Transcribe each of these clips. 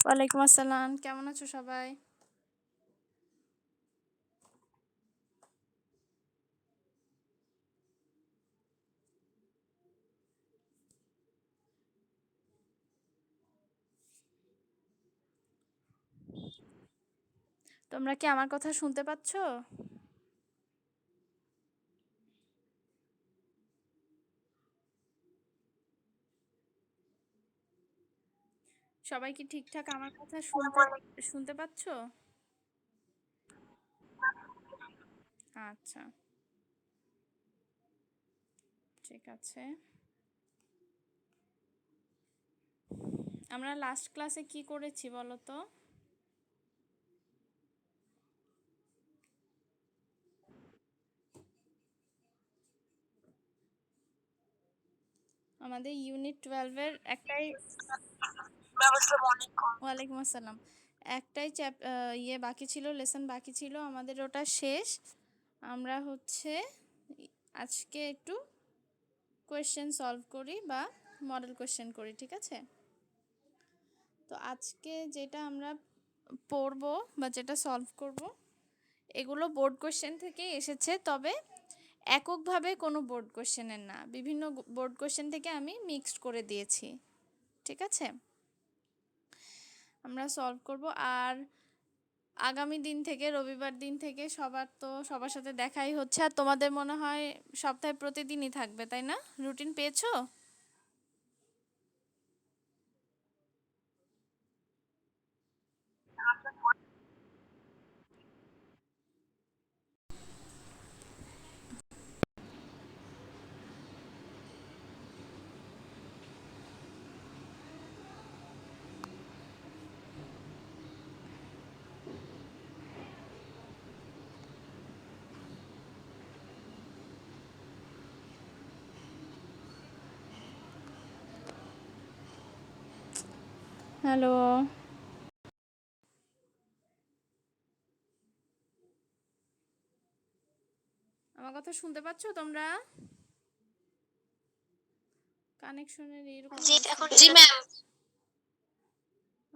ওয়ালাইকুম আসসালাম, কেমন আছো সবাই? তোমরা কি আমার কথা শুনতে পাচ্ছ? সবাই কি ঠিকঠাক আমার কথা শুনতে শুনতে পাচ্ছ? আচ্ছা, ঠিক আছে। আমরা লাস্ট ক্লাসে কি করেছি বলো তো? আমাদের ইউনিট 12 এর একটাই ওয়ালাইকুম আসসালাম। একটাই বাকি ছিল, লেসন বাকি ছিল, আমাদের ওটা শেষ। আমরা হচ্ছে আজকে একটু কোয়েশ্চেন সলভ করি বা মডেল কোয়েশ্চেন করি, ঠিক আছে? তো আজকে যেটা আমরা পড়বো বা যেটা সলভ করব, এগুলো বোর্ড কোশ্চেন থেকে এসেছে, তবে এককভাবে কোনো বোর্ড কোশ্চেনের না, বিভিন্ন বোর্ড কোশ্চেন থেকে আমি মিক্সড করে দিয়েছি, ঠিক আছে? আমরা সলভ করব। আর আগামী দিন থেকে, রবিবার দিন থেকে সবার সাথে দেখাই হচ্ছে। আর তোমাদের মনে হয় সপ্তাহে প্রতিদিনই থাকবে, তাই না? রুটিন পেয়েছো? হ্যালো, আমার কথা শুনতে পাচ্ছো তোমরা? কানেকশনের এরকম অবস্থা। জি ম্যাম।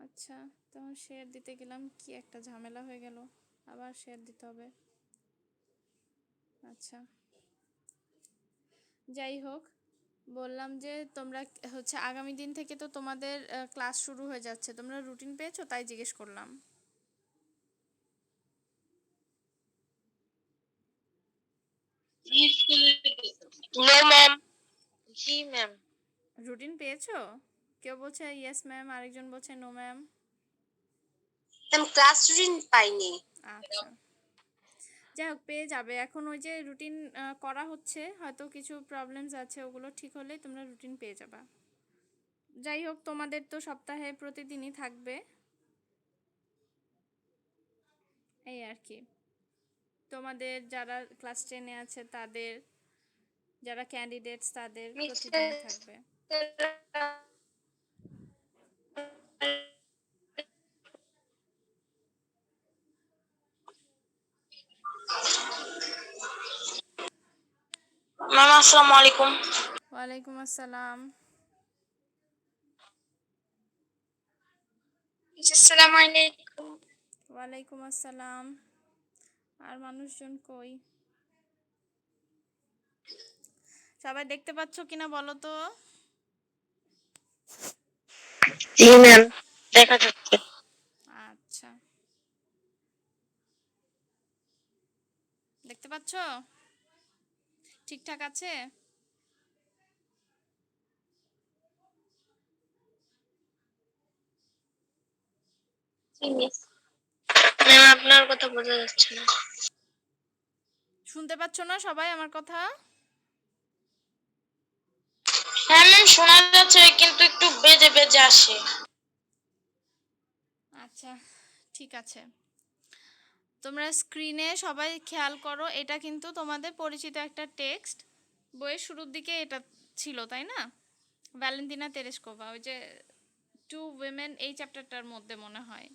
আচ্ছা, তখন শেয়ার দিতে গেলাম, কি একটা ঝামেলা হয়ে গেল, আবার শেয়ার দিতে হবে। আচ্ছা, যাই হোক, বললাম যে তোমরা হচ্ছে আগামী দিন থেকে তো তোমাদের ক্লাস শুরু হয়ে যাচ্ছে, তোমরা রুটিন পেয়েছো তাই জিজ্ঞেস করলাম। No ma'am. জি ম্যাম। রুটিন পেয়েছো? কেউ বলছে ইয়েস ম্যাম, আরেকজন বলছে no ma'am. Ma'am class routine পাইনি। আচ্ছা, যাই হোক, পেয়ে যাবে এখন। ওই যে রুটিন করা হচ্ছে, হয়তো কিছু প্রবলেমস আছে, ওগুলো ঠিক হলেই তোমরা রুটিন পেয়ে যাবা। যাই হোক, তোমাদের তো সপ্তাহে প্রতিদিনই থাকবে, এই আর কি। তোমাদের যারা ক্লাস 10-এ আছে তাদের, যারা ক্যান্ডিডেটস তাদের প্রতিদিনই থাকবে। ম্যাম আসসালামু আলাইকুম। ওয়ালাইকুম আসসালাম। আসসালামু আলাইকুম। ওয়ালাইকুম আসসালাম। আর মানুষজন কই? সবাই দেখতে পাচ্ছ কিনা বলো তো? জি ম্যাম, দেখা যাচ্ছে। আচ্ছা, দেখতে পাচ্ছ? ঠিকঠাক আছে? ম্যাম আপনার কথা বোঝা যাচ্ছে না। শুনতে পাচ্ছ না সবাই আমার কথা? হ্যাঁ ম্যাম শোনা যাচ্ছে, কিন্তু একটু বেজে বেজে আসে। আচ্ছা, ঠিক আছে। তোমরা স্ক্রিনে সবাই খেয়াল করো, এটা কিন্তু তোমাদের পরিচিত একটা টেক্সট। বইয়ের শুরুর দিকে এটা ছিল, তাই না? ভ্যালেন্টিনা তেরেস্কোভা, ওই যে টু উইমেন, এই চ্যাপ্টারটার মধ্যে মনে হয়,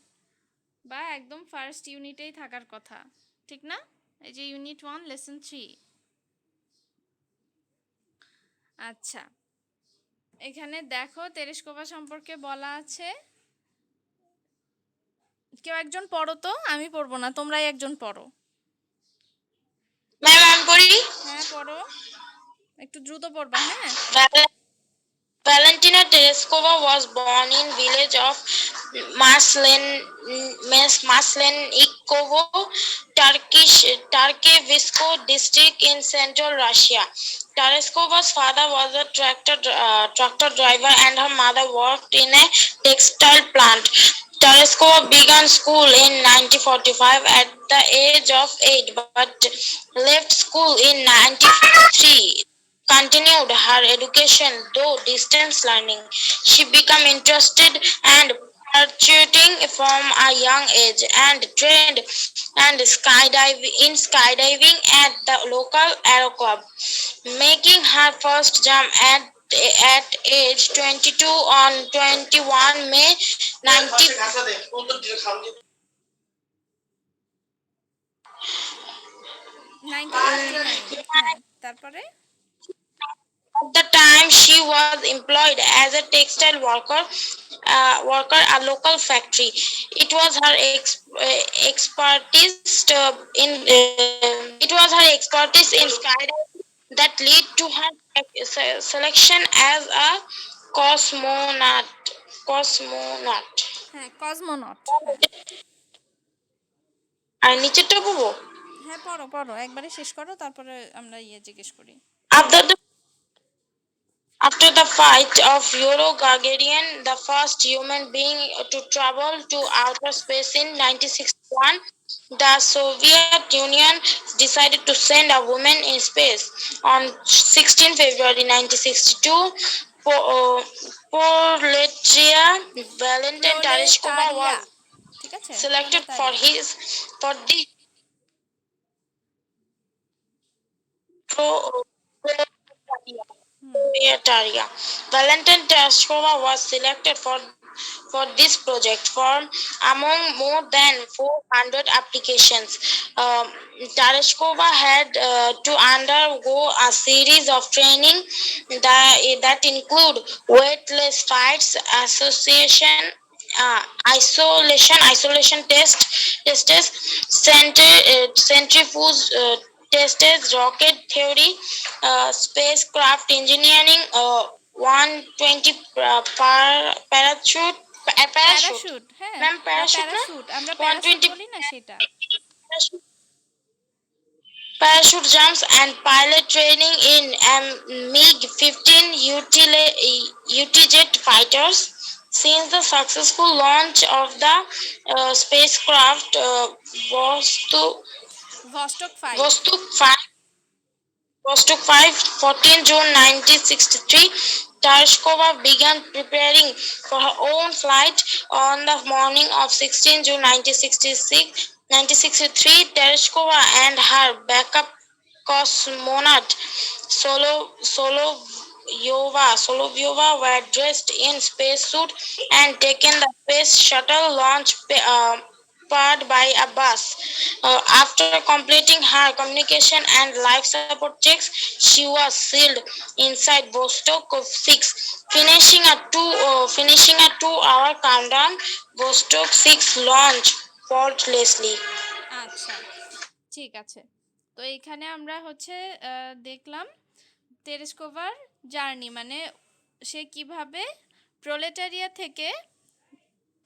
বা একদম ফার্স্ট ইউনিটেই থাকার কথা, ঠিক না? এই যে ইউনিট 1 লেসন 3। আচ্ছা, এখানে দেখো তেরেস্কোভা সম্পর্কে বলা আছে। কেউ একজন পড়ো তো, আমি পড়বো না, তোমরাই একজন পড়ো। ম্যাম আমি পড়ি। হ্যাঁ পড়ো, একটু দ্রুত পড়বা, হ্যাঁ। Valentina Tereskova was born in village of Maslenikovo, Tarkevisko district in central Russia. Tereskova's father was a tractor driver and her mother worked in a textile plant. Tereskova began school in 1945 at the age of 8 but left school in 1953. Continued her education through distance learning. She became interested and pursuing from a young age and trained and skydiving at the local aero club, making her first jump at age 22 on 21 May 90, 1959, হ্যাঁ তারপরে। At the time, she was employed as a textile worker at a local factory. It was her expertise in skydiving that led to her selection as a cosmonaut. Cosmonaut. হ্যাঁ cosmonaut, হ্যাঁ। আর নিচেরটা বলবো? হ্যাঁ পড়ো পড়ো, একবারে শেষ করো, তারপরে আমরা জিজ্ঞেস করি। After the After the flight of Yuri Gagarin, the first human being to travel to outer space in 1961, the Soviet Union decided to send a woman in space. On 16 February 1962, Proletariya Valentin Tereshkova প্রোলেটারিয়া, was ঠিক আছে, selected for প্রোলেটারিয়া। the pro, Proletariya. Valentin Tereshkova was selected for this project from among more than 400 applications. Tereshkova had to undergo a series of training that include weightless flights, isolation tests, centrifuge tests, rocket theory, spacecraft engineering, 120 parachute. Parachute, হ্যাঁ, Ma'am, বা parachute na? Parachute, আমরা parachute 120 বলি না সেটা। parachute jumps and pilot training in MiG-15 UT-jet fighters. Since the successful launch of the spacecraft Vostok 5। Vostok 5 Vostok 5, 14 June 1963, Tereshkova began preparing for her own flight on the morning of 16 June 1963. Tereshkova and her backup cosmonaut Solovyova were dressed in spacesuit and taken the space shuttle launch pad by a bus. After completing her communication and life support checks, she was sealed inside Vostok 6, finishing a 2-hour countdown. Vostok 6 launched faultlessly. আচ্ছা ঠিক আছে, তো এখানে আমরা হচ্ছে দেখলাম তেরেস্কোভার journey, মানে সে কিভাবে প্রোলেটারিয়া থেকে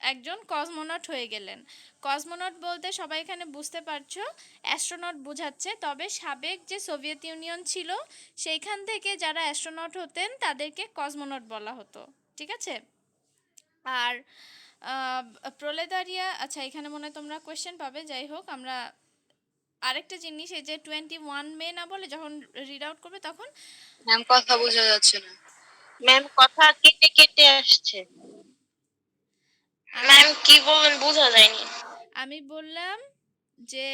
একজন কসমোনট হয়ে গেলেন। কসমোনট বলতে সবাই এখানে বুঝতে পারছো অ্যাস্ট্রোনট বোঝাচ্ছে, তবে সাবেক যে সোভিয়েত ইউনিয়ন ছিল সেইখান থেকে যারা অ্যাস্ট্রোনট হতেন তাদেরকে কসমোনট বলা হতো, ঠিক আছে। আর প্রোলেটারিয়া, আচ্ছা এখানে মনে হয় তোমরা কোয়েশ্চেন পাবে, যাই হোক আমরা আরেকটা জিনিস, এই যে 21 মে না বলে যখন রিড আউট করবে তখন। ম্যাম কথা বোঝা যাচ্ছে না। ম্যাম কথা কেটে কেটে আসছে। ম্যাম কি বললেন বোঝা যায়নি। আমি বললাম যে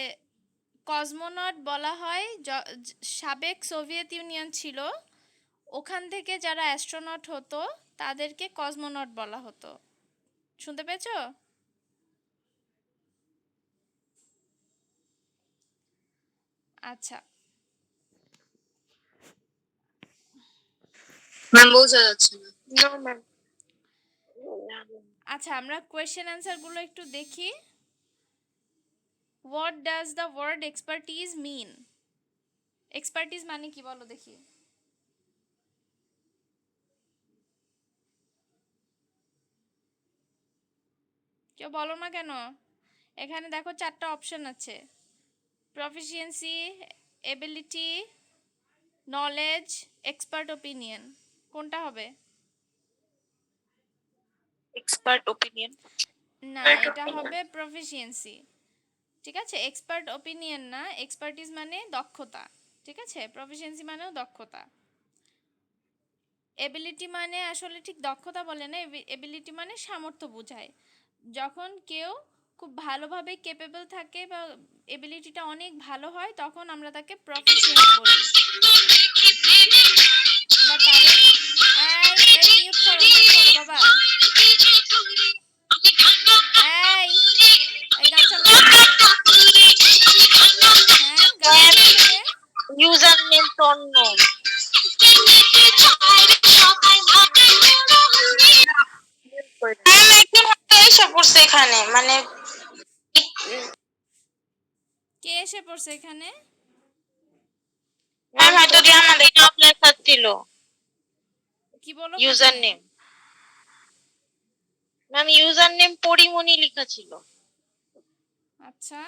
কসমোনট বলা হয় সাবেক সোভিয়েত ইউনিয়ন ছিল ওখান থেকে যারা অ্যাস্ট্রোনট হতো তাদেরকে কসমোনট বলা হতো, শুনতে পেয়েছো? আচ্ছা ম্যাম বোঝা যাচ্ছে না। No, ma'am. আচ্ছা, আমরা কোয়েশ্চেন অ্যান্সারগুলো একটু দেখি। What does the word expertise mean? Expertise মানে কি বলো দেখি। কেউ বলো না কেন? এখানে দেখো 4টা অপশন আছে: proficiency, ability, knowledge, expert opinion. কোনটা হবে? Expert opinion. না, এটা হবে প্রফিসিয়েন্সি। ঠিক আছে, এক্সপার্ট ওপিনিয়ন না। এক্সপার্টিজ মানে দক্ষতা। ঠিক আছে, প্রফিসিয়েন্সি মানেও দক্ষতা। এবিলিটি মানে আসলে ঠিক দক্ষতা বলে না, এবিলিটি মানে সামর্থ্য বোঝায়। যখন কেউ খুব ভালোভাবে কেপেবল থাকে বা এবিলিটিটা অনেক ভালো হয়, তখন আমরা তাকে প্রফিসিয়েন্ট বলি। বা তাদের এই মিউট করো, মিউট করো বাবা। এই এই গান চালাও। হ্যাঁ, গান চালাচ্ছে কে? Username তন্ন। ম্যাম একটু এসে পড়ছে এখানে, মানে কে এসে পড়ছে এখানে? ম্যাম হয়তো যে আমাদের নাম লেখা ছিল কি বলো ইউজার প্রথমে? Name. Ma'am user name Pori Moni লেখা ছিল। আচ্ছা,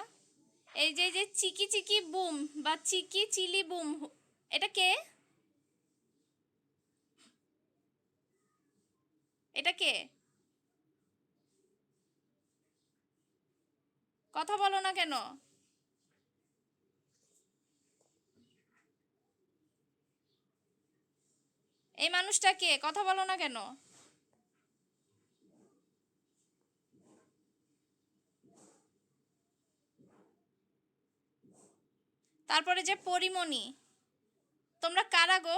এই যে চিকি চিকি বুম বা চিকি চিলি বুম, এটা কে? এটা কে? কথা বলো না কেন? এই মানুষটা কে? কথা বলো না কেন? তারপরে যে পরিমণি, তোমরা কারা গো?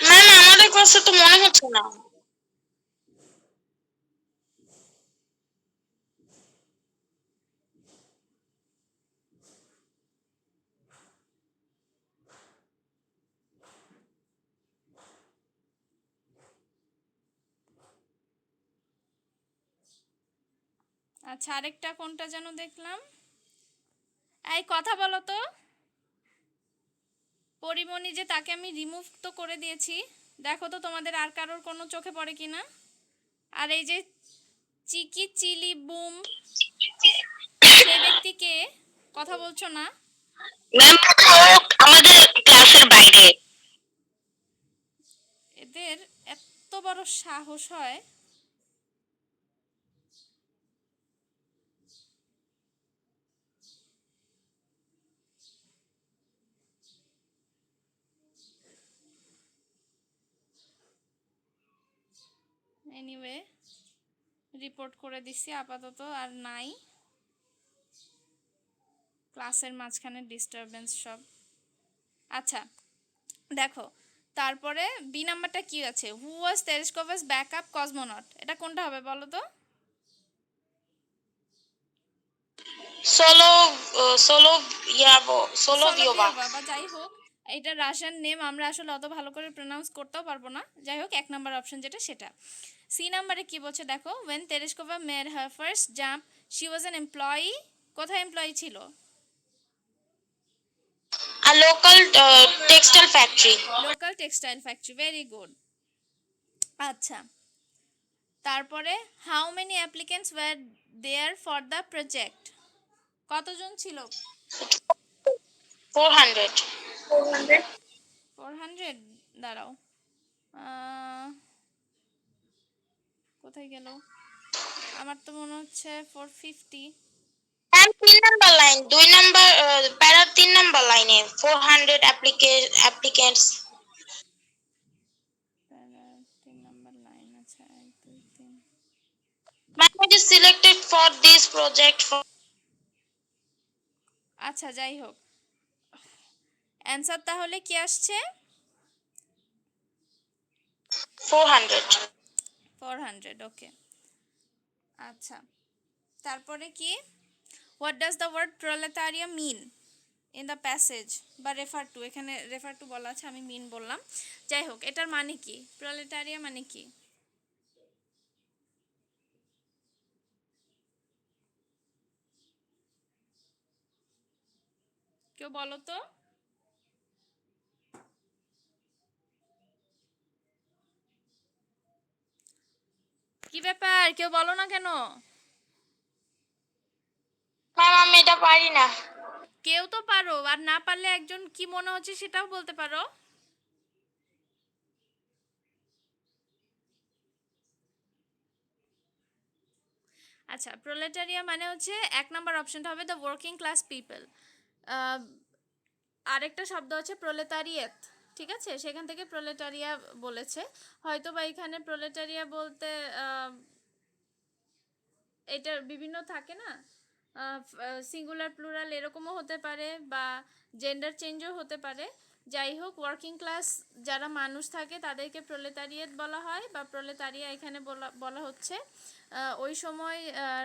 ম্যাম আমাদের ক্লাসে তো মনে হচ্ছে না। আচ্ছা, আরেকটা কোনটা যেন দেখলাম। এই কথা বলো তো। পরিমণি যে, তাকে আমি রিমুভ তো করে দিয়েছি। দেখো তো তোমাদের আর কারোর কোনো চোখে পড়ে কিনা। আর এই যে চিকি চিলি বুম, সেই ব্যক্তিকে কথা বলছো না? ম্যাম আমাদের ক্লাসের বাইরে। এদের এত বড় সাহস হয়! এনিওয়ে, রিপোর্ট করে দিচ্ছি আপাতত, আর নাই। ক্লাসের মাঝখানে ডিস্টারবেন্স সব। আচ্ছা, দেখো তারপরে বি নাম্বারটা কি আছে? হু ওয়াজ তেরেস্কোভাস ব্যাকআপ কসমোনট? এটা কোনটা হবে বলো তো? Solo solo ইয়াবো সোলোভিওভা। সলোভিওভা বা যাই হোক, এটা রাশিয়ান নেম, আমরা আসলে অত ভালো করে প্রোনাউন্স করতেও পারবো না। যাই হোক, 1 নাম্বার অপশন যেটা সেটা। সি নাম্বারে কি বলছে দেখো, when Tereshkova made her first jump she was an employee. কোথায় এমপ্লয়ি ছিল? A local textile factory. Local textile factory, very good. আচ্ছা, তারপরে how many applicants were there for the project? কতজন ছিল? 400. 400? দাঁড়াও, আহ, কোথায় গেল? আমার তো মনে হচ্ছে 450। ম্যাম 3 নাম্বার লাইন, 2 নাম্বার প্যারা 3 নাম্বার লাইনে 400 অ্যাপ্লিকেন্টস। 3 নাম্বার লাইন, আচ্ছা 1 2 3। Ma'am it is selected for this project for আচ্ছা, যাই হোক, অ্যান্সার তাহলে কি আসছে? 400. 400, ওকে। আচ্ছা, তারপরে কি? What does the word proletariat mean? In the passage বা রেফার টু, এখানে রেফার টু বলা আছে, আমি মিন বললাম। যাই হোক, এটার মানে কি? প্রলেটারিয়া মানে কি? কেউ বলো তো। কি ব্যাপার, কেউ বলো না কেন? ম্যাম আমি এটা পারি না। কেউ তো পারো, আর না পারলে একজন কি মনে হচ্ছে সেটাও বলতে পারো। আচ্ছা, প্রলেটারিয়া মানে হচ্ছে 1 নম্বর অপশনটা হবে দ্য ওয়ার্কিং ক্লাস পিপল। আরেকটা শব্দ আছে প্রলেতারিয়েত, ঠিক আছে, সেখান থেকে প্রলেটারিয়া বলেছে। হয়তো বা এখানে প্রলেটারিয়া বলতে এটার বিভিন্ন থাকে না, সিঙ্গুলার প্লুরাল এরকমও হতে পারে, বা জেন্ডার চেঞ্জও হতে পারে। যাই হোক, ওয়ার্কিং ক্লাস যারা মানুষ থাকে তাদেরকে প্রলেতারিয়েত বলা হয়, বা প্রলেতারিয়া এখানে বলা হচ্ছে। ওই সময়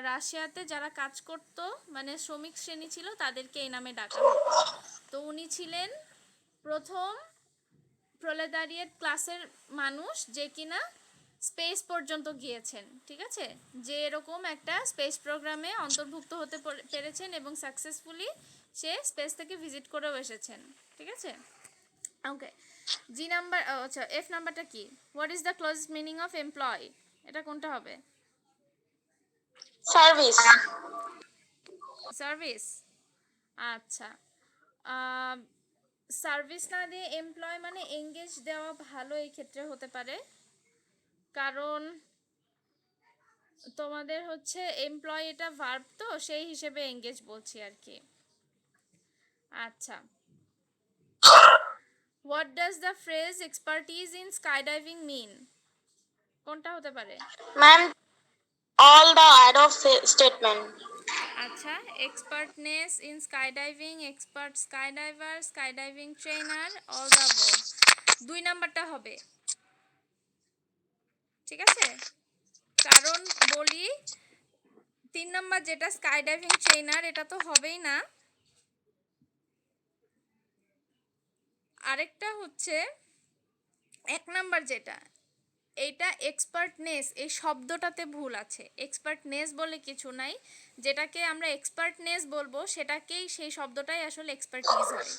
রাশিয়াতে যারা কাজ করত, মানে শ্রমিক শ্রেণী ছিল, তাদেরকে এই নামে ডাকা হতো। তো উনি ছিলেন প্রথম প্রলেতারিয়েট ক্লাসের মানুষ যে কিনা স্পেস পর্যন্ত গিয়েছেন, ঠিক আছে, যে এরকম একটা স্পেস প্রোগ্রামে অন্তর্ভুক্ত হতে পেরেছেন এবং সাকসেসফুলি সে স্পেস থেকে ভিজিট করেও এসেছেন, ঠিক আছে। ওকে, জি নাম্বার, আচ্ছা, এফ নাম্বারটা কি? What is the closest meaning of employ? এটা কোনটা হবে? সার্ভিস। সার্ভিস। আচ্ছা, সার্ভিস না দিয়ে এমপ্লয় মানে এঙ্গেজ দেওয়া ভালো এই ক্ষেত্রে হতে পারে, কারণ তোমাদের হচ্ছে এমপ্লয় এটা ভার্ব, তো সেই হিসেবে এঙ্গেজ বলছি আর কি। আচ্ছা, what does the phrase expertise in skydiving mean? কোনটা হতে পারে? Ma'am all the add of statement. আচ্ছা, expertness in skydiving, expert skydiver, skydiving trainer, all the above. 2 নাম্বারটা হবে, ঠিক আছে, কারণ বলি 3 নাম্বার যেটা স্কাইডাইভিং ট্রেনার, এটা তো হবেই না। আরেকটা হচ্ছে 1 নাম্বার যেটা, এইটা এক্সপার্টনেস, এই শব্দটাতে ভুল আছে। এক্সপার্টনেস বলে কিছু নাই, যেটাকে আমরা এক্সপার্টনেস বলবো সেটাকেই, সেই শব্দটাই আসলে এক্সপার্টিজ হয়।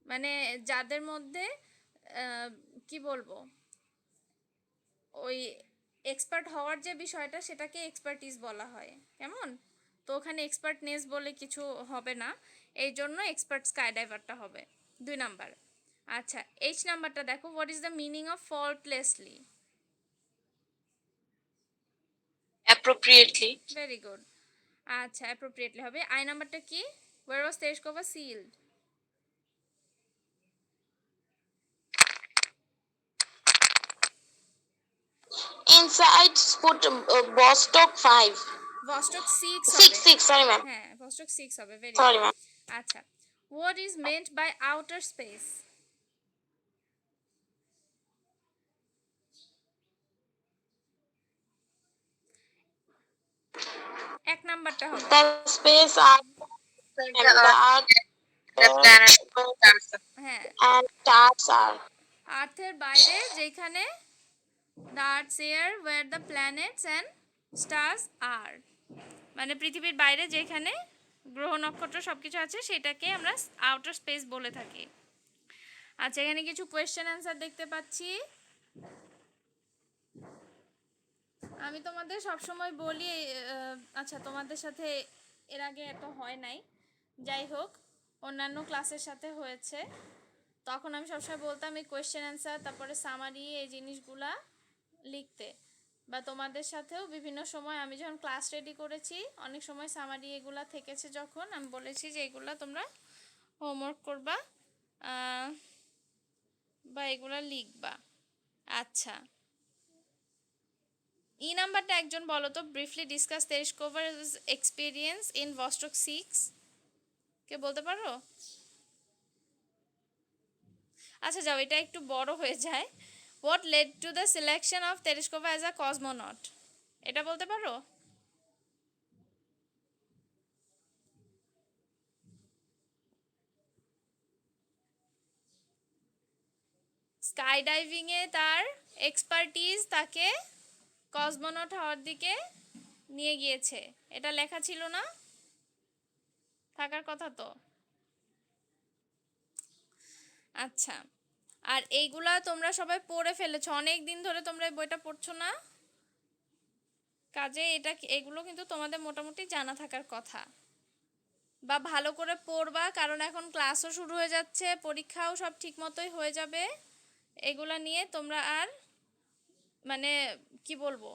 মানে যাদের মধ্যে কি বলবো, ওই এক্সপার্ট হওয়ার যে বিষয়টা সেটাকে এক্সপার্টিজ বলা হয়, কেমন? তো ওখানে এক্সপার্টনেস বলে কিছু হবে না, এই জন্য এক্সপার্ট স্কাইডাইভারটা হবে 2 নাম্বার। আচ্ছা, এইচ নাম্বারটা দেখো, what is the meaning of faultlessly? Appropriately. Very good. আচ্ছা, অ্যাপ্রোপ্রিয়েটলি হবে। আই নাম্বারটা কি? Where was Tereshkova sealed? Inside স্পুট বস্টক 5। ভস্টক 6 সিক্স হবে। Six sorry ma'am. হ্যাঁ, ভস্টক 6 হবে। Very sorry good. ম্যাম। আচ্ছা, what is meant by outer space? এক নাম্বারটা হবে। দ্য স্পেস আর the earth The planet stars. হ্যাঁ, and stars are। আর্থের বাইরে যেখানে, the earth's air wire the planets and stars are, মানে পৃথিবীর বাইরে যেখানে গ্রহ নক্ষত্র সবকিছু আছে সেটাকে আমরা আউটার স্পেস বলে থাকি। আচ্ছা, এখানে কিছু কোয়েশ্চেন অ্যান্সার দেখতে পাচ্ছি। আমি তোমাদের সবসময় বলি, আচ্ছা তোমাদের সাথে এর আগে এত হয় নাই, যাই হোক অন্যান্য ক্লাসের সাথে হয়েছে, তখন আমি সবসময় বলতাম এই কোয়েশ্চেন অ্যান্সার তারপরে সামারি এই জিনিসগুলা লিখতে, বা তোমাদের সাথেও বিভিন্ন সময় আমি যখন ক্লাস রেডি করেছি অনেক সময় সামারি এগুলা থেকেছে, যখন আমি বলেছি যে এগুলা তোমরা হোমওয়ার্ক করবা বা এগুলা লিখবা। আচ্ছা, ই নাম্বারটা একজন বলো তো, ব্রিফলি ডিসকাস তেরেশকোভার এক্সপিরিয়েন্স ইন ভস্টক 6, কে বলতে পারো? আচ্ছা যাও, এটা একটু বড় হয়ে যায়। What led to the selection of Tereshkova as a cosmonaut? এটা বলতে পারো? স্কাই ডাইভিংয়ে তার এক্সপার্টিজ তাকে কসমোনট হওয়ার দিকে নিয়ে গিয়েছে। এটা লেখা ছিল না? থাকার কথা তো। আচ্ছা, আর এইগুলা তোমরা সবাই পড়ে ফেলেছো, অনেক দিন ধরে তোমরা এই বইটা পড়ছো না, কাজে এগুলো কিন্তু তোমাদের মোটামুটি জানা থাকার কথা, বা ভালো করে পড়বা, কারণ এখন ক্লাসও শুরু হয়ে যাচ্ছে, পরীক্ষাও সব ঠিক মতোই হয়ে যাবে। এগুলা নিয়ে তোমরা আর মানে কি বলবো,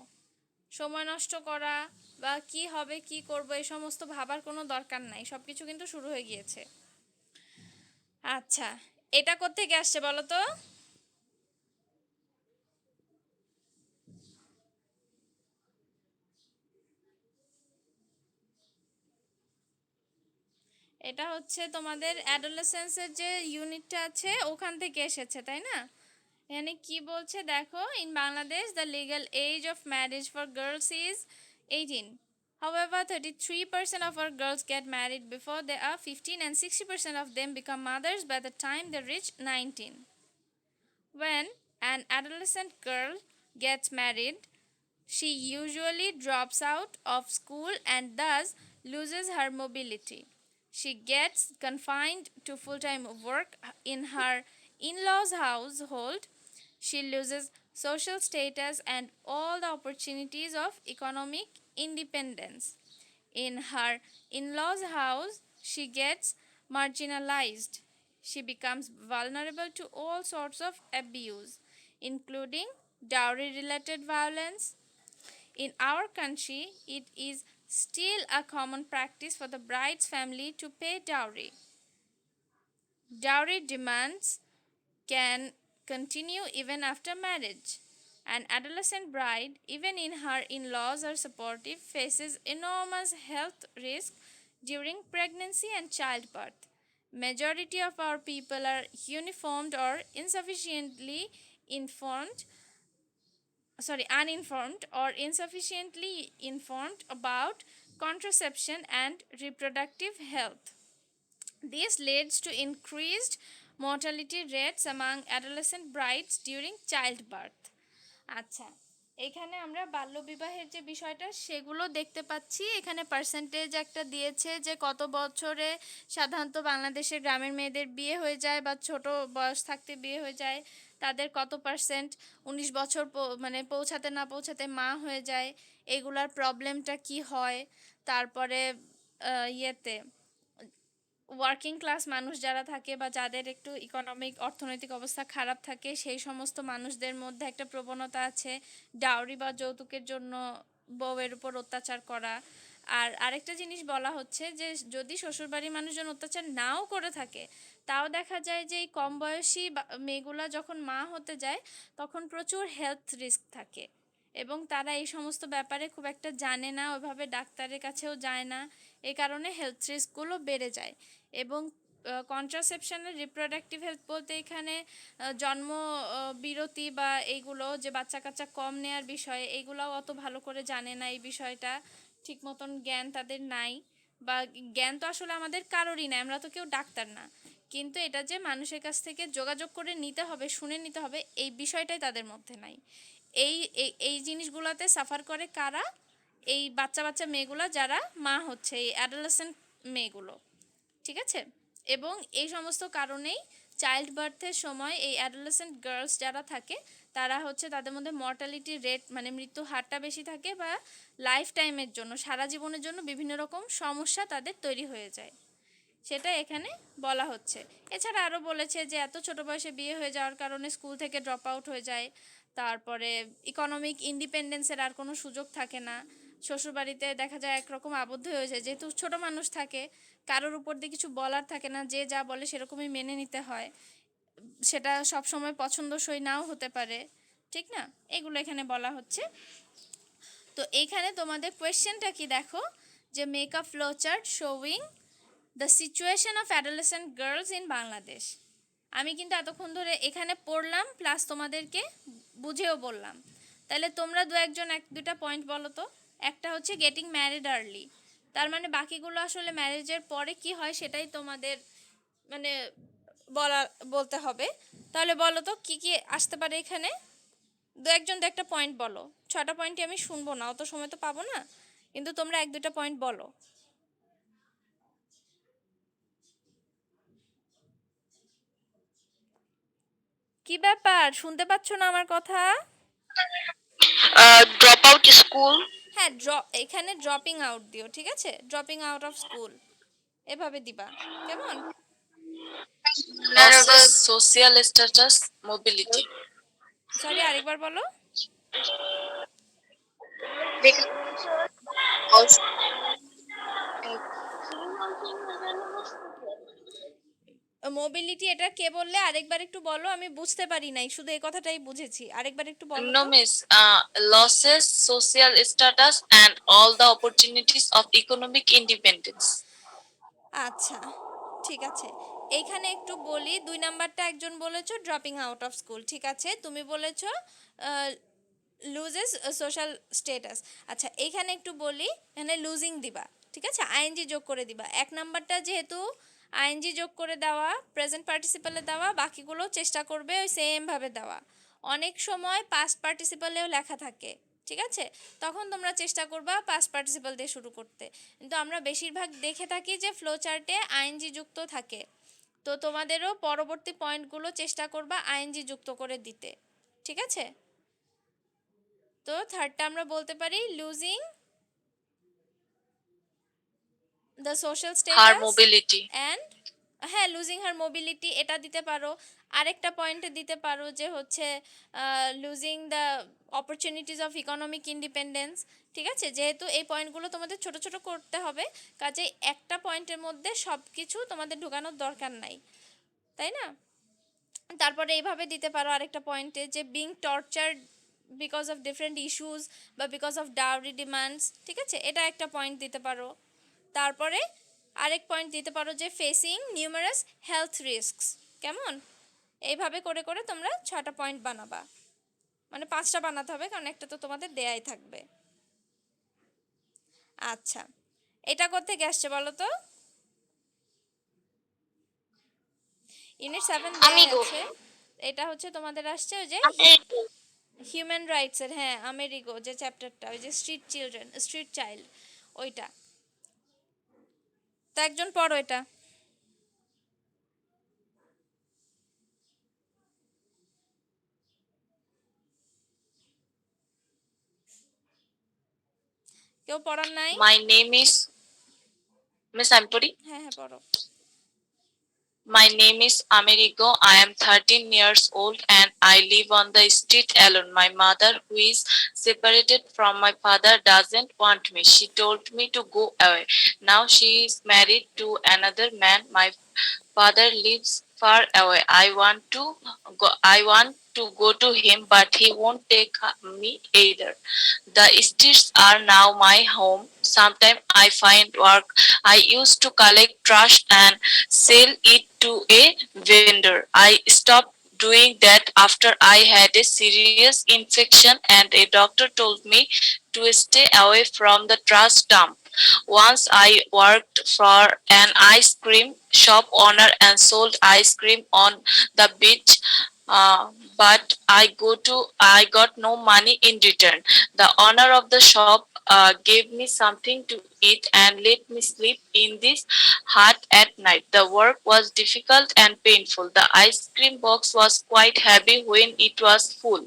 সময় নষ্ট করা বা কি হবে কি করবো এই সমস্ত ভাবার কোনো দরকার নাই, সব কিছু কিন্তু শুরু হয়ে গিয়েছে। আচ্ছা, এটা কোত্থেকে আসছে বলো তো? এটা হচ্ছে তোমাদের অ্যাডোলেসেন্সের যে ইউনিটটা আছে ওখান থেকে এসেছে, তাই না? এখানে কি বলছে দেখো, in Bangladesh the legal age of marriage for girls is 18. However, 33% of our girls get married before they are 15 and 60% of them become mothers by the time they reach 19. When an adolescent girl gets married, she usually drops out of school and thus loses her mobility. She gets confined to full time work in her in law's household. She loses social status and all the opportunities of economic independence. In her in law's house, she gets marginalized. She becomes vulnerable to all sorts of abuse, including dowry related violence. In our country, it is still a common practice for the bride's family to pay dowry. Dowry demands can continue even after marriage. An adolescent bride, even in her in-laws are supportive, faces enormous health risk during pregnancy and childbirth. Majority of our people are uniformed or insufficiently informed uninformed or insufficiently informed about contraception and reproductive health. This leads to increased mortality rates among adolescent brides during childbirth. আচ্ছা, এখানে আমরা বাল্যবিবাহের যে বিষয়টা সেগুলো দেখতে পাচ্ছি। এখানে percentage একটা দিয়েছে যে কত বছরে সাধারণত বাংলাদেশের গ্রামের মেয়েদের বিয়ে হয়ে যায় বা ছোট বয়স থাকতে বিয়ে হয়ে যায়, তাদের কত পার্সেন্ট 19 বছর মানে পৌঁছাতে না পৌঁছাতে মা হয়ে যায়, এগুলার প্রবলেমটা কি হয়। তারপরে ইয়েতে ওয়ার্কিং ক্লাস মানুষ যারা থাকে বা যাদের একটু ইকোনমিক অর্থনৈতিক অবস্থা খারাপ থাকে, সেই সমস্ত মানুষদের মধ্যে একটা প্রবণতা আছে ডাউরি বা যৌতুকের জন্য বউয়ের উপর অত্যাচার করা। আর আরেকটা জিনিস বলা হচ্ছে যে যদি শ্বশুরবাড়ির মানুষজন অত্যাচার নাও করে থাকে, তাও দেখা যায় যে এই কম বয়সী মেয়েগুলা যখন মা হতে যায় তখন প্রচুর হেলথ রিস্ক থাকে এবং তারা এই সমস্ত ব্যাপারে খুব একটা জানে না, ওইভাবে ডাক্তারের কাছেও যায় না, এই কারণে হেলথ রিস্কগুলো বেড়ে যায়। এবং কন্ট্রাসেপশনের রিপ্রোডাক্টিভ হেলথ বলতে এখানে জন্ম বিরতি বা এইগুলো যে বাচ্চা কাচ্চা কম নেয়ার বিষয়ে, এইগুলোও অত ভালো করে জানে না, এই বিষয়টা ঠিক মতন জ্ঞান তাদের নাই, বা জ্ঞান তো আসলে আমাদের কারোরই নাই, আমরা তো কেউ ডাক্তার না, কিন্তু এটা যে মানুষের কাছ থেকে যোগাযোগ করে নিতে হবে, শুনে নিতে হবে, এই বিষয়টাই তাদের মধ্যে নাই। এই এই জিনিসগুলোতে সাফার করে কারা? এই বাচ্চা বাচ্চা মেয়েগুলো যারা মা হচ্ছে, এই অ্যাডোলেসেন্ট মেয়েগুলো, ঠিক আছে? এবং এই সমস্ত কারণেই চাইল্ড বার্থের সময় এই অ্যাডোলেসেন্ট গার্লস যারা থাকে তারা হচ্ছে তাদের মধ্যে মর্টালিটি রেট মানে মৃত্যু হারটা বেশি থাকে, বা লাইফ টাইমের জন্য সারা জীবনের জন্য বিভিন্ন রকম সমস্যা তাদের তৈরি হয়ে যায়, সেটা এখানে বলা হচ্ছে। এছাড়া আরও বলেছে যে এত ছোট বয়সে বিয়ে হয়ে যাওয়ার কারণে স্কুল থেকে ড্রপ আউট হয়ে যায়, তারপরে ইকোনমিক ইন্ডিপেন্ডেন্সের আর কোনো সুযোগ থাকে না, শ্বশুরবাড়িতে দেখা যায় একরকম আবদ্ধ হয়ে যায়, যেহেতু ছোট মানুষ থাকে, কারোর উপর দিয়ে কিছু বলার থাকে না, যে যা বলে সেরকমই মেনে নিতে হয়, সেটা সব সময় পছন্দসই নাও হতে পারে, ঠিক না? এগুলো এখানে বলা হচ্ছে। তো এইখানে তোমাদের কোয়েশ্চেনটা কি দেখো, যে make a flow chart showing the situation of adolescent girls in Bangladesh. আমি কিন্তু এতক্ষণ ধরে এখানে পড়লাম প্লাস তোমাদেরকে বুঝেও বললাম, তাহলে তোমরা এক দুটা পয়েন্ট বলো তো। একটা হচ্ছে গেটিং ম্যারিড আর্লি, তার মানে বাকিগুলো আসলে ম্যারেজের পরে কি হয় সেটাই তোমাদের মানে বলা বলতে হবে। তাহলে বলো তো কি কি আসতে পারে এখানে, দু একজন দু একটা পয়েন্ট বলো। 6টা পয়েন্টই আমি শুনবো না, অত সময় তো পাবো না, কিন্তু তোমরা এক দুটা পয়েন্ট বলো। কি ব্যাপার, শুনতে পাচ্ছ না আমার কথা? Drop out school. হ্যাঁ, এখানে ড্রপিং আউট দিও, ঠিক আছে? ড্রপিং আউট অফ স্কুল এভাবে দিবা, কেমন? Losses social status mobility. Sorry, আরেকবার বলো। Also, মোবিলিটি এটা কে বললে? আরেকবার একটু বলো, আমি বুঝতে পারি নাই, শুধু এই কথাটাই বুঝেছি, আরেকবার একটু বলো no তো। miss losses social status and all the opportunities of economic independence. আচ্ছা, ঠিক আছে। এইখানে একটু বলি, 2 নাম্বারটা একজন বলেছো ড্রপিং আউট অফ স্কুল, ঠিক আছে। তুমি বলেছো লুজেস সোশ্যাল স্টেটাস। আচ্ছা, এইখানে একটু বলি, এখানে লুজিং দিবা, ঠিক আছে, আইএনজি যোগ করে দিবা। 1 নাম্বারটা যেহেতু আইএনজি যোগ করে দেওয়া, প্রেজেন্ট পার্টিসিপালে দেওয়া, বাকিগুলো চেষ্টা করবে ওই সেমভাবে দেওয়া। অনেক সময় পাস্ট পার্টিসিপালেও লেখা থাকে, ঠিক আছে, তখন তোমরা চেষ্টা করবা পাস্ট পার্টিসিপাল দিয়ে শুরু করতে। কিন্তু আমরা বেশিরভাগ দেখে থাকি যে ফ্লো চার্টে আইএনজি যুক্ত থাকে, তো তোমাদেরও পরবর্তী পয়েন্টগুলো চেষ্টা করবা আইএনজি যুক্ত করে দিতে, ঠিক আছে? তো থার্ডটা আমরা বলতে পারি losing the social Her status mobility. And, হ্যাঁ, লুজিং হার মোবিলিটি এটা দিতে পারো। আরেকটা পয়েন্টে দিতে পারো যে হচ্ছে losing the opportunities of economic independence, ঠিক আছে। যেহেতু এই পয়েন্টগুলো তোমাদের ছোট ছোট করতে হবে, কাজেই একটা পয়েন্টের মধ্যে সব কিছু তোমাদের ঢোকানোর দরকার নাই, তাই না? তারপরে এইভাবে দিতে পারো আরেকটা পয়েন্টে যে being tortured because of different issues বা বিকজ অফ ডাউরি ডিমান্ডস, ঠিক আছে, এটা একটা পয়েন্ট দিতে পারো। তারপরে আরেক পয়েন্ট দিতে পারো যে ফেসিং নিউমারাস হেলথ রিস্কস, কেমন? এইভাবে করে করে তোমরা 6টা পয়েন্ট বানাবা, মানে 5টা বানাতে হবে, কারণ একটা তো তোমাদের দেয়াই থাকবে। আচ্ছা, এটা কোত্থেকে আসছে বলো তো? ইউনিট 7 দেয়াই Amigo. আছে। এটা হচ্ছে তোমাদের আসছে ওই যে Amigo. হিউম্যান রাইটসের, হ্যাঁ, আমেরিগো যে চ্যাপ্টারটা, ওই যে স্ট্রিট চিলড্রেন, স্ট্রিট চাইল্ড, ওইটা। তো একজন পড়ো এটা। কেউ পড়ার নাই? My name is Miss Ampuri. হ্যাঁ হ্যাঁ, পড়ো। My name is Amerigo. I am 13 years old and I live on the street alone. My mother, who is separated from my father, doesn't want me. She told me to go away. Now she is married to another man. My father lives far away. I want to go to him, but he won't take me either. The streets are now my home. Sometimes I find work. I used to collect trash and sell it to a vendor. I stopped doing that after I had a serious infection and a doctor told me to stay away from the trash dump. Once I worked for an ice cream shop owner and sold ice cream on the beach. But I got no money in return. The owner of the shop gave me something to eat and let me sleep in this hut at night. The work was difficult and painful. The ice cream box was quite heavy when it was full.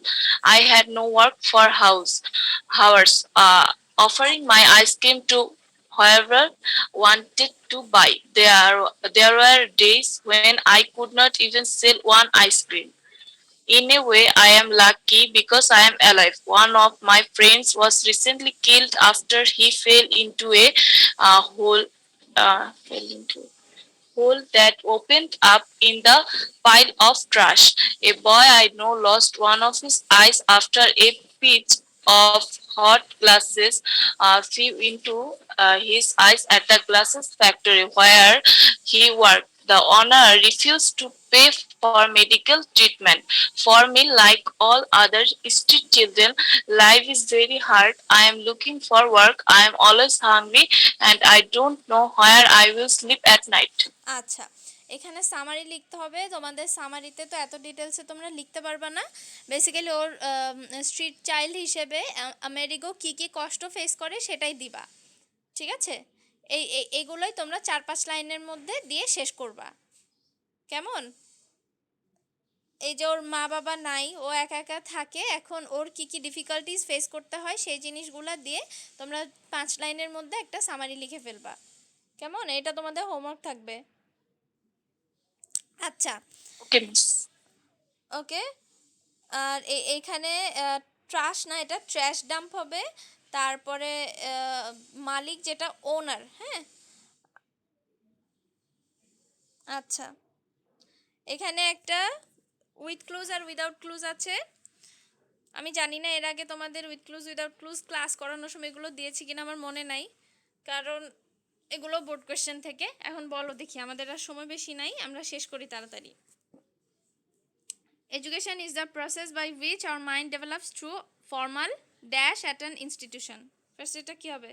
I had no work for hours, offering my ice cream to whoever wanted to buy. There were days when I could not even sell one ice cream. In a way, I am lucky because I am alive. One of my friends was recently killed after he fell into a hole. Fell into hole that opened up in the pile of trash. A boy I know lost one of his eyes after a piece of hot glasses flew into his eyes at the glasses factory where he worked. The owner refused to pay for medical treatment. For me, like all other street children, life is very hard. I am looking for work. I am always hungry and I don't know where I will sleep at night. আচ্ছা, এখানে summary লিখতে হবে। তোমাদের সামারিতে তো এত ডিটেলসে তোমরা লিখতে পারবে না। বেসিক্যালি ওর স্ট্রিট চাইল্ড হিসেবে আমেরিগো কী কী কষ্ট ফেস করে সেটাই দিবা, ঠিক আছে? এইগুলোই তোমরা 4-5 লাইনের মধ্যে দিয়ে শেষ করবা, কেমন? এই যে ওর মা বাবা নাই, ও একা একা থাকে, এখন ওর কি কি ডিফিকাল্টিস ফেস করতে হয় সেই জিনিসগুলো দিয়ে তোমরা 5 লাইনের মধ্যে একটা সামারি লিখে ফেলবা, কেমন? এটা তোমাদের হোমওয়ার্ক থাকবে। আচ্ছা, ওকে মিস। ওকে। আর এইখানে ট্রাশ না, এটা ট্র্যাশ ডাম্প হবে। তারপরে মালিক যেটা ওনার, হ্যাঁ। আচ্ছা, এখানে একটা উইথ ক্লুজ আর উইদাউট ক্লুজ আছে। আমি জানি না এর আগে তোমাদের with clues without clues class করানোর সময় এগুলো দিয়েছি কিনা, আমার মনে নাই, কারণ এগুলো বোর্ড কোয়েশ্চেন থেকে। এখন বলো দেখি, আমাদের আর সময় বেশি নাই, আমরা শেষ করি তাড়াতাড়ি। Education is the process by which our mind develops through formal dash at an institution. First এটা কি হবে?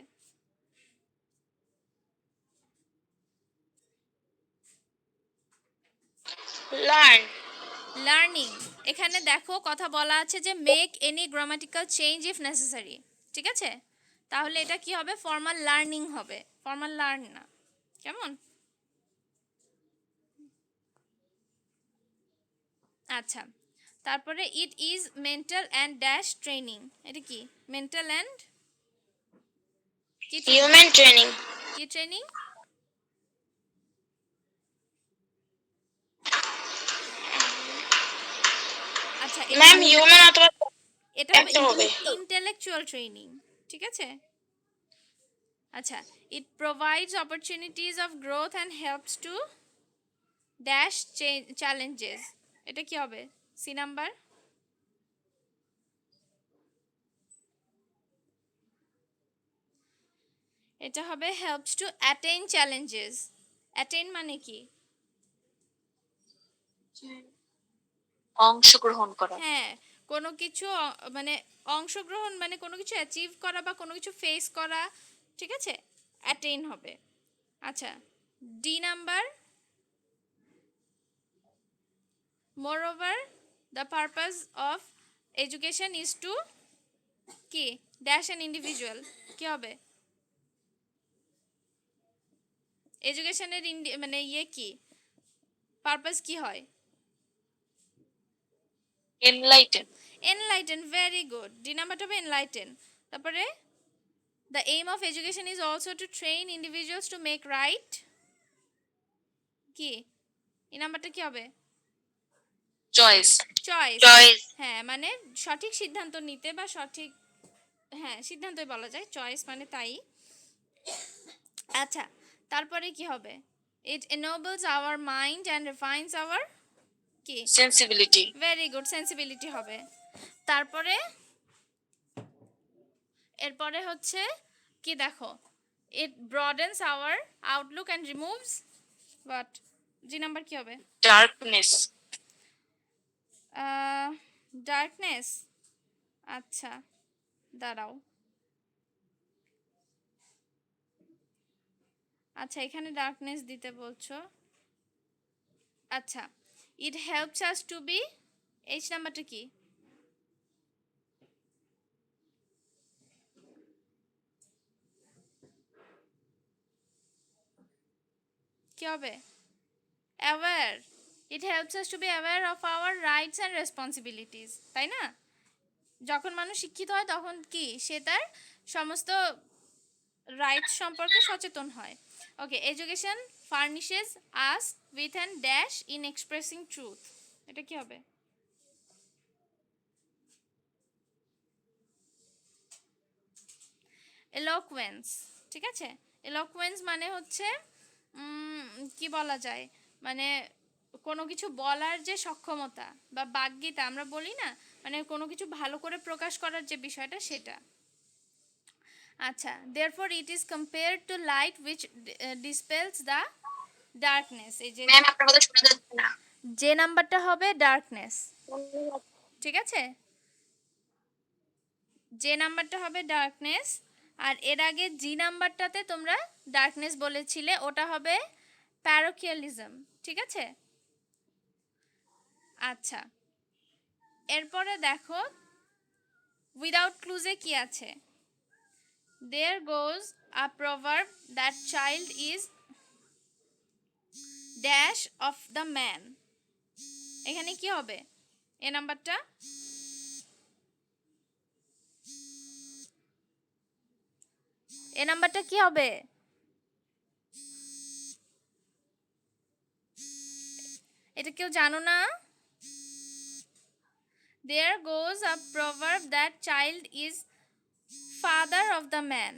Learn. লার্নিং। এখানে দেখো কথা বলা আছে যে make any grammatical change if necessary, ঠিক আছে? তাহলে এটা কি হবে? ফর্মাল লার্নিং হবে, ফর্মাল লার্ন না, কেমন? আচ্ছা, তারপরে it is mental and dash training. এটা কি? মেন্টাল অ্যান্ড কি Human training. কি ট্রেনিং? আচ্ছা, Ma'am, human অথবা এটা একটা হবে। ইন্টেলেকচুয়াল ট্রেনিং, ঠিক আছে? আচ্ছা, it provides opportunities of growth and helps to dash challenges. এটা কি হবে? C number. এটা হবে helps to attain challenges. Attain মানে কি? অংশগ্রহণ করা। হ্যাঁ, কোনো কিছু মানে অংশগ্রহণ মানে কোনো কিছু অ্যাচিভ করা বা কোনো কিছু ফেস করা, ঠিক আছে? অ্যাটেইন হবে। আচ্ছা, D number. Moreover, the purpose of education is to কি dash an individual, কি হবে? এডুকেশনের মানে ইয়ে কি, পারপাস কি হয়? Enlighten. Enlighten, very good. D নাম্বারটা হবে এনলাইটেন। তারপরে the aim of education is also to train individuals to make right কি, এই নাম্বারটা কি হবে? চয়েস। চয়েস। Choice. হ্যাঁ, মানে সঠিক সিদ্ধান্ত নিতে বা সঠিক, হ্যাঁ সিদ্ধান্তই বলা যায়, চয়েস মানে তাই। আচ্ছা, তারপরে কি হবে? It ennobles our mind and refines our কি, সেন্সিবিলিটি। ভেরি গুড, সেন্সিবিলিটি হবে। তারপরে এরপরে হচ্ছে কি দেখো, it broadens our outlook and removes what. G number কি হবে? ডার্কনেস। ডার্কনেস। আচ্ছা, দাঁড়াও। আচ্ছা, এখানে ডার্কনেস দিতে বলছো। আচ্ছা, it helps us to be, H নাম্বারটা কি? কি হবে? Aware. It helps us to be aware of our rights and responsibilities, তাই না? যখন মানুষ শিক্ষিত হয় তখন কি সে তার সমস্ত রাইটস সম্পর্কে সচেতন হয়। Okay, education furnishes us with an dash in expressing truth. এটা কি হবে? এলোকুয়েন্স, ঠিক আছে? এলোকুয়েন্স মানে হচ্ছে কি বলা যায়, মানে কোনো কিছু বলার যে সক্ষমতা বা বাগ্মিতা আমরা বলি না, মানে কোনো কিছু ভালো করে প্রকাশ করার যে বিষয়টা সেটা। আচ্ছা, therefore it is compared to light which dispels the darkness। এই যে ম্যাম আপনার কথা শোনা যাচ্ছে না। যে নাম্বারটা হবে ডার্কনেস, ঠিক আছে? যে নাম্বারটা হবে ডার্কনেস। আর এর আগে জি নাম্বারটাতে তোমরা ডার্কনেস বলেছিলে, ওটা হবে প্যারোকিয়ালিজম, ঠিক আছে? আচ্ছা, এরপরে দেখো উইদাউট ক্লুজে কি আছে। There goes a proverb that child is dash of the man. এখানে কি হবে এ নাম্বারটা? এ নাম্বারটা কি হবে? এটা কেউ জানো না? There goes a proverb that child is father of the man.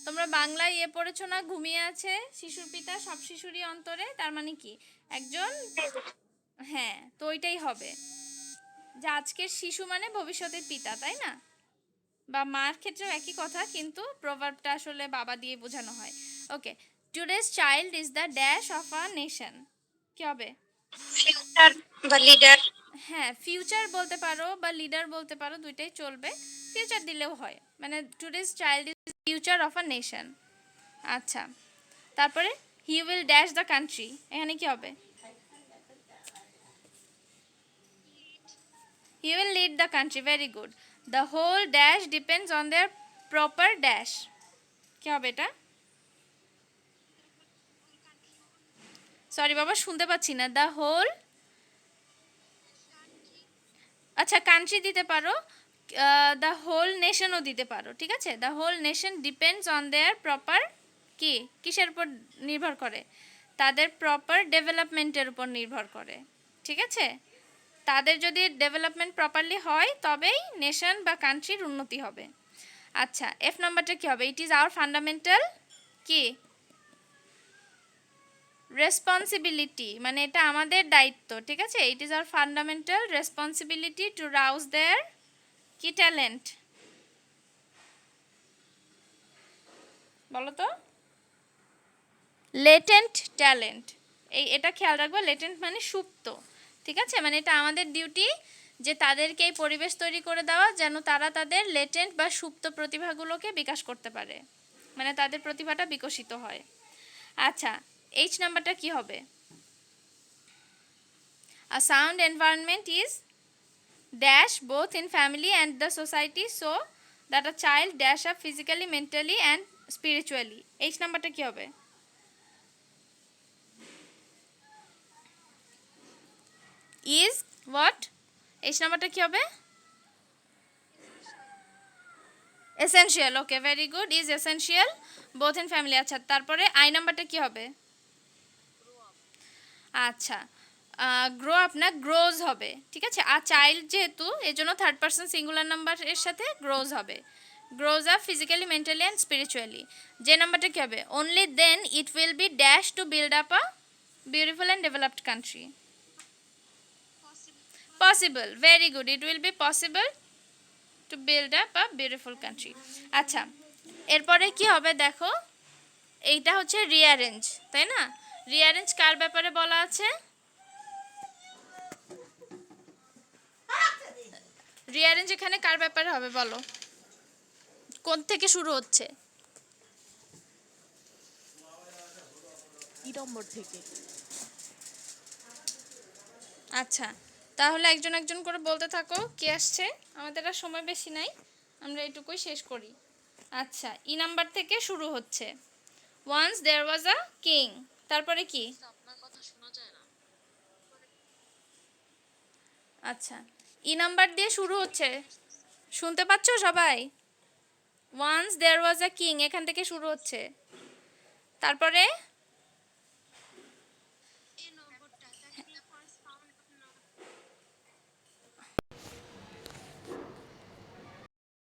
তোমরা বাংলায় পড়েছো না, ঘুমিয়ে আছে শিশুর পিতা সব শিশুরই অন্তরে, তার মানে কি একজন, হ্যাঁ তো ওইটাই হবে যে আজকের শিশু মানে ভবিষ্যতের পিতা, তাই না? বা মার ক্ষেত্রেও একই কথা, কিন্তু প্রভার্বটা আসলে বাবা দিয়ে বোঝানো হয়। Okay, today's child is the dash of a nation. কি হবে? ফিউচার বা লিডার। হ্যাঁ, ফিউচার বলতে পারো বা লিডার বলতে পারো, দুইটাই চলবে, ফিউচার দিলেও হয়, মানে today's child is future of a nation. আচ্ছা, তারপরে he will dash the country, এখানে কি হবে? He will lead the country, very good. The whole dash depends on their proper dash, কি হবে এটা? সরি বাবা, শুনতে পাচ্ছি না। দ্য হোল, আচ্ছা কান্ট্রি দিতে পারো, দ্য হোল নেশনও দিতে পারো, ঠিক আছে? The whole nation depends on their proper, কি কিসের উপর নির্ভর করে? তাদের প্রপার ডেভেলপমেন্টের উপর নির্ভর করে, ঠিক আছে? তাদের যদি ডেভেলপমেন্ট প্রপারলি হয় তবেই নেশন বা কান্ট্রির উন্নতি হবে। আচ্ছা, এফ নাম্বারটা কি হবে? ইট ইজ আওয়ার ফান্ডামেন্টাল কি রেসপন্সিবিলিটি, মানে এটা আমাদের দায়িত্ব, ঠিক আছে? It is our fundamental responsibility to rouse their কি ট্যালেন্ট, বলো তো? লেটেন্ট ট্যালেন্ট, এটা খেয়াল রাখবো, লেটেন্ট মানে সুপ্ত, ঠিক আছে? মানে এটা আমাদের ডিউটি যে তাদেরকে এই পরিবেশ তৈরি করে দেওয়া যেন তারা তাদের লেটেন্ট বা সুপ্ত প্রতিভাগুলোকে বিকাশ করতে পারে, মানে তাদের প্রতিভাটা বিকশিত হয়। আচ্ছা, এইচ নাম্বারটা কি হবে? A sound environment is dash both in family and the society so that a child dash up physically, mentally and spiritually. H নাম্বারটা কি হবে? Is what? H নাম্বারটা কি হবে? Essential. Okay, very good. Is essential both in family. আচ্ছা, তারপরে I নাম্বারটা কি হবে? আচ্ছা, গ্রো আপ না, গ্রোজ হবে, ঠিক আছে? আর চাইল্ড যেহেতু, এই জন্য থার্ড পার্সন সিঙ্গুলার নাম্বার এর সাথে গ্রোজ হবে। Grows up physically, mentally and spiritually. যে নাম্বারটা কী হবে? Only then it will be dash to build up a beautiful and developed country. Possible, very good. It will be possible to build up a beautiful country. আচ্ছা, এরপরে কি হবে দেখো, এইটা হচ্ছে রিঅ্যারেঞ্জ, তাই না? রিঅ্যারেঞ্জ কার ব্যাপারে বলা আছে? রিঅ্যারেঞ্জ এখানে কার ব্যাপারে হবে বলো? কোন থেকে শুরু হচ্ছে? ই নম্বর থেকে। আচ্ছা, তাহলে একজন একজন করে বলতে থাকো কে আসছে, আমাদের আর সময় বেশি নাই, আমরা এটুকুই শেষ করি। আচ্ছা, ই নাম্বার থেকে শুরু হচ্ছে। Once there was a king, তারপরে কি? আপনার কথা শোনা যায় না। আচ্ছা, ই নাম্বার দিয়ে শুরু হচ্ছে, শুনতে পাচ্ছো সবাই? Once there was a king, এখান থেকে শুরু হচ্ছে। তারপরে